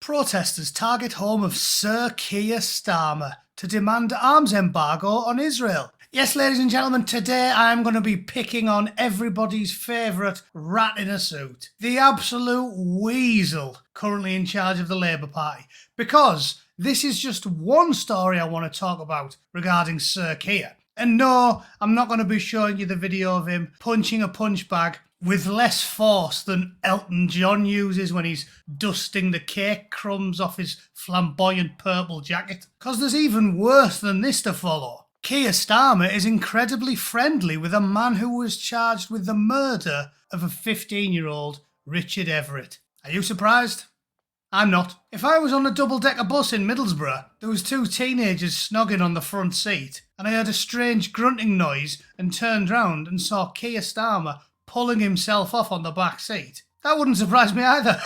Protesters target home of Sir Keir Starmer to demand arms embargo on Israel. Yes, ladies and gentlemen, today I'm going to be picking on everybody's favourite rat in a suit, the absolute weasel currently in charge of the Labour Party, because this is just one story I want to talk about regarding Sir Keir. And no, I'm not going to be showing you the video of him punching a punch bag with less force than Elton John uses when he's dusting the cake crumbs off his flamboyant purple jacket. Because there's even worse than this to follow. Keir Starmer is incredibly friendly with a man who was charged with the murder of a 15-year-old Richard Everett. Are you surprised? I'm not. If I was on a double-decker bus in Middlesbrough, there was two teenagers snogging on the front seat, and I heard a strange grunting noise and turned round and saw Keir Starmer pulling himself off on the back seat, that wouldn't surprise me either.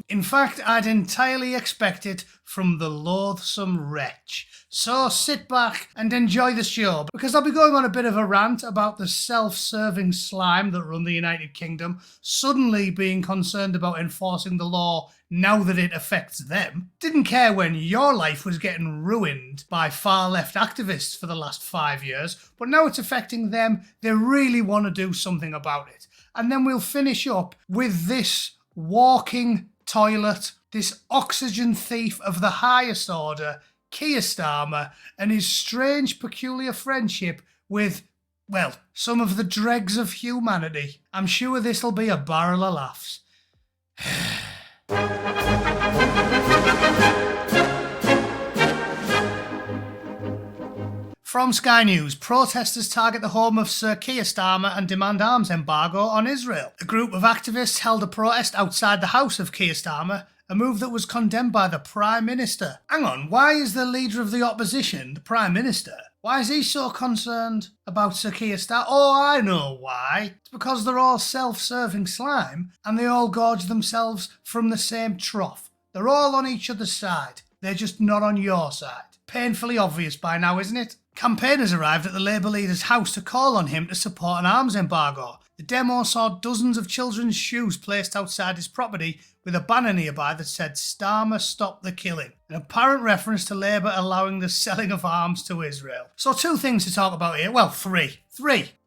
In fact, I'd entirely expect it from the loathsome wretch. So sit back and enjoy the show, because I'll be going on a bit of a rant about the self-serving slime that run the United Kingdom suddenly being concerned about enforcing the law now that it affects them. Didn't care when your life was getting ruined by far-left activists for the last 5 years, but now it's affecting them, they really want to do something about it. And then we'll finish up with this walking toilet, this oxygen thief of the highest order, Keir Starmer, and his strange, peculiar friendship with, well, some of the dregs of humanity. I'm sure this'll be a barrel of laughs. From Sky News, protesters target the home of Sir Keir Starmer and demand arms embargo on Israel. A group of activists held a protest outside the house of Keir Starmer, a move that was condemned by the Prime Minister. Hang on, why is the leader of the opposition, the Prime Minister, why is he so concerned about Sir Keir Starmer? Oh, I know why. It's because they're all self-serving slime and they all gorge themselves from the same trough. They're all on each other's side. They're just not on your side. Painfully obvious by now, isn't it? Campaigners arrived at the Labour leader's house to call on him to support an arms embargo. The demo saw dozens of children's shoes placed outside his property with a banner nearby that said "Starmer stop the killing," an apparent reference to Labour allowing the selling of arms to Israel. So two things to talk about here, well three,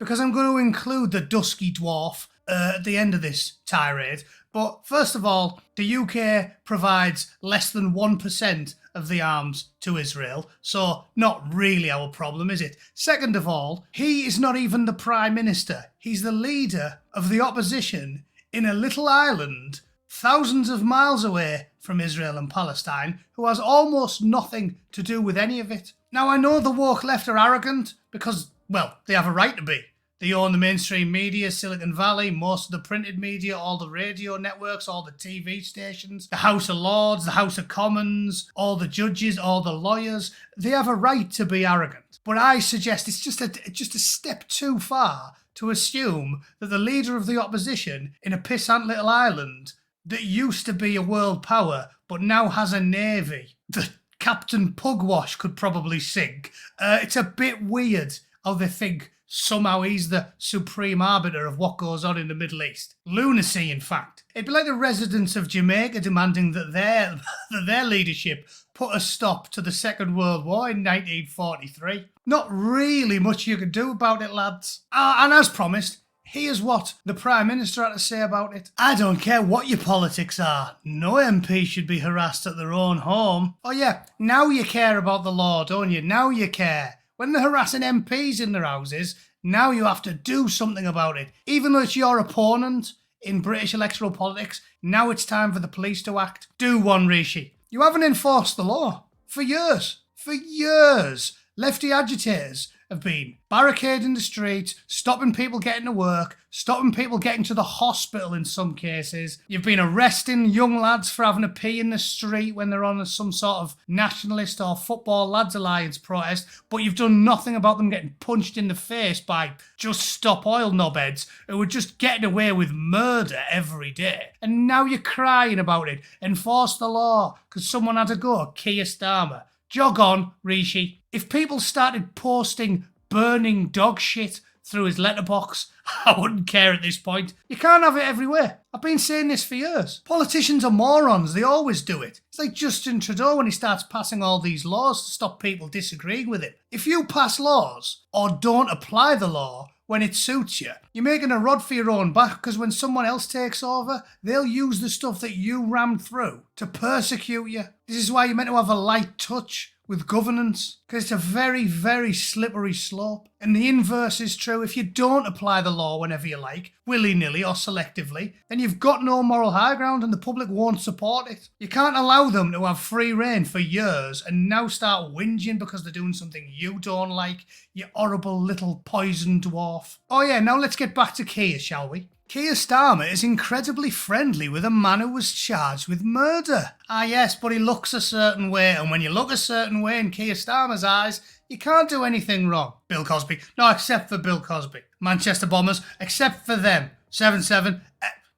because I'm going to include the dusky dwarf at the end of this tirade. But first of all, the UK provides less than 1% of the arms to Israel, so not really our problem, is it? Second of all, he is not even the Prime Minister. He's the leader of the opposition in a little island thousands of miles away from Israel and Palestine, who has almost nothing to do with any of it. Now, I know the woke left are arrogant because, well, they have a right to be. They own the mainstream media, Silicon Valley, most of the printed media, all the radio networks, all the TV stations, the House of Lords, the House of Commons, all the judges, all the lawyers. They have a right to be arrogant. But I suggest it's just a step too far to assume that the leader of the opposition in a pissant little island that used to be a world power but now has a navy that Captain Pugwash could probably sink. It's a bit weird how they think somehow he's the supreme arbiter of what goes on in the Middle East. Lunacy, in fact. It'd be like the residents of Jamaica demanding that their leadership put a stop to the Second World War in 1943. Not really much you can do about it, lads. And as promised, here's what the Prime Minister had to say about it. I don't care what your politics are. No MP should be harassed at their own home. Oh yeah, now you care about the law, don't you? Now you care. When they're harassing MPs in their houses, now you have to do something about it. Even though it's your opponent in British electoral politics, now it's time for the police to act. Do one, Rishi. You haven't enforced the law. For years. For years. Lefty agitators have been barricading the streets, stopping people getting to work, stopping people getting to the hospital in some cases. You've been arresting young lads for having a pee in the street when they're on some sort of nationalist or Football Lads Alliance protest, but you've done nothing about them getting punched in the face by Just Stop Oil knobheads who are just getting away with murder every day. And now you're crying about it. Enforce the law because someone had to go at Keir Starmer. Jog on, Rishi. If people started posting burning dog shit through his letterbox. I wouldn't care at this point. You can't have it everywhere. I've been saying this for years. Politicians are morons. They always do it. It's like Justin Trudeau when he starts passing all these laws to stop people disagreeing with him. If you pass laws or don't apply the law when it suits you, you're making a rod for your own back, because when someone else takes over, they'll use the stuff that you rammed through to persecute you. This is why you're meant to have a light touch with governance, because it's a very, very slippery slope. And the inverse is true. If you don't apply the law whenever you like, willy-nilly or selectively, then you've got no moral high ground and the public won't support it. You can't allow them to have free rein for years and now start whinging because they're doing something you don't like, you horrible little poison dwarf. Oh yeah, now let's get back to Keir, shall we? Keir Starmer is incredibly friendly with a man who was charged with murder. Ah yes, but he looks a certain way, and when you look a certain way in Keir Starmer's eyes, you can't do anything wrong. Bill Cosby. No, except for Bill Cosby. Manchester Bombers, except for them. 7/7,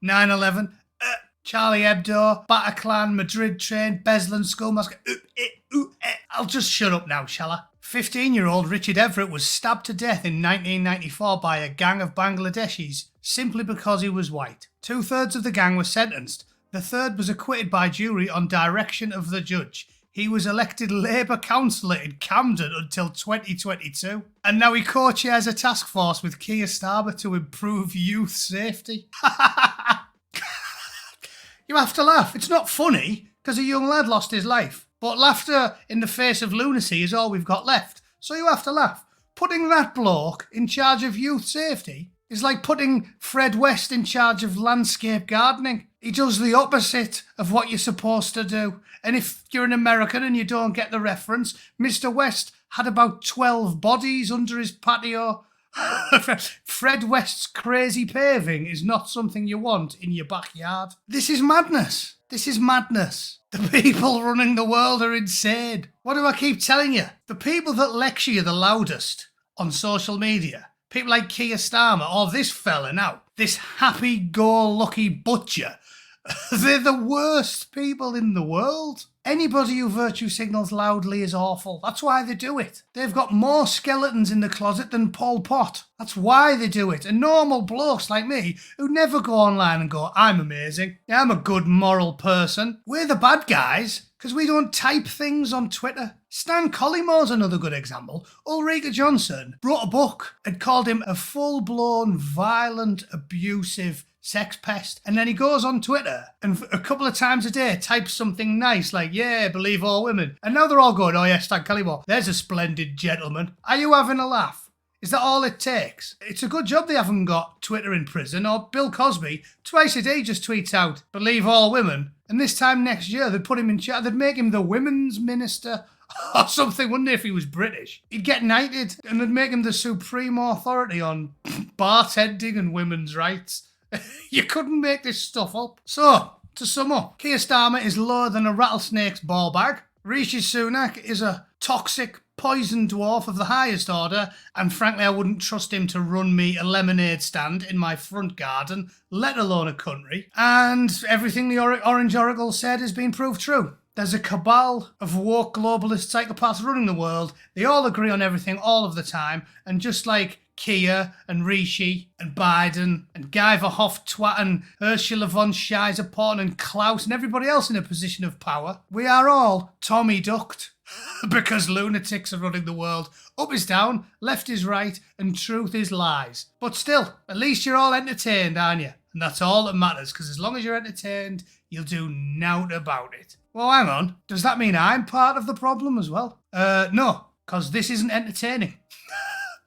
9/11, Charlie Hebdo, Bataclan, Madrid train, Beslan schoolmaster. I'll just shut up now, shall I? 15-year-old Richard Everett was stabbed to death in 1994 by a gang of Bangladeshis simply because he was white. 2/3 of the gang were sentenced. The third was acquitted by jury on direction of the judge. He was elected Labour councillor in Camden until 2022. And now he co-chairs a task force with Keir Starmer to improve youth safety. You have to laugh. It's not funny because a young lad lost his life. But laughter in the face of lunacy is all we've got left. So you have to laugh. Putting that bloke in charge of youth safety is like putting Fred West in charge of landscape gardening. He does the opposite of what you're supposed to do. And if you're an American and you don't get the reference, Mr. West had about 12 bodies under his patio. Fred West's crazy paving is not something you want in your backyard. This is madness. This is madness. The people running the world are insane. What do I keep telling you? The people that lecture you the loudest on social media, people like Keir Starmer or this fella now, this happy-go-lucky butcher, they're the worst people in the world. Anybody who virtue signals loudly is awful. That's why they do it. They've got more skeletons in the closet than Pol Pot. That's why they do it. And normal blokes like me who never go online and go, I'm amazing. Yeah, I'm a good moral person. We're the bad guys because we don't type things on Twitter. Stan Collimore's another good example. Ulrika Johnson wrote a book and called him a full-blown, violent, abusive sex pest. And then he goes on Twitter and a couple of times a day types something nice like, yeah, believe all women. And now they're all going, oh yeah, Stan Collymore, there's a splendid gentleman. Are you having a laugh? Is that all it takes? It's a good job they haven't got Twitter in prison, or Bill Cosby twice a day just tweets out, believe all women. And this time next year they'd put him in charge, they'd make him the women's minister or something, wouldn't they, if he was British? He'd get knighted and they'd make him the supreme authority on bartending and women's rights. You couldn't make this stuff up. So, to sum up, Keir Starmer is lower than a rattlesnake's ball bag. Rishi Sunak is a toxic, poison dwarf of the highest order, and frankly I wouldn't trust him to run me a lemonade stand in my front garden, let alone a country. And everything the Orange Oracle said has been proved true. There's a cabal of woke globalist psychopaths running the world. They all agree on everything all of the time, and just like Keir and Rishi and Biden and Guy Verhofstadt and Ursula von Scheisse and Klaus and everybody else in a position of power, we are all Tommy ducked because lunatics are running the world. Up is down, left is right, and truth is lies. But still, at least you're all entertained, aren't you? And that's all that matters, because as long as you're entertained, you'll do naught about it. Well, hang on. Does that mean I'm part of the problem as well? No, because this isn't entertaining.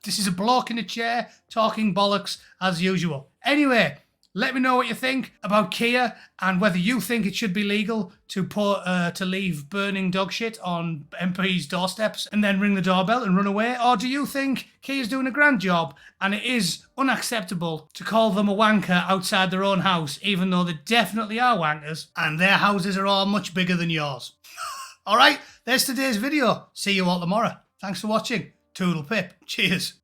This is a bloke in a chair talking bollocks as usual. Anyway, let me know what you think about Keir and whether you think it should be legal to leave burning dog shit on MPs' doorsteps and then ring the doorbell and run away. Or do you think Keir's doing a grand job and it is unacceptable to call them a wanker outside their own house, even though they definitely are wankers and their houses are all much bigger than yours? All right, there's today's video. See you all tomorrow. Thanks for watching. Toodle pip. Cheers.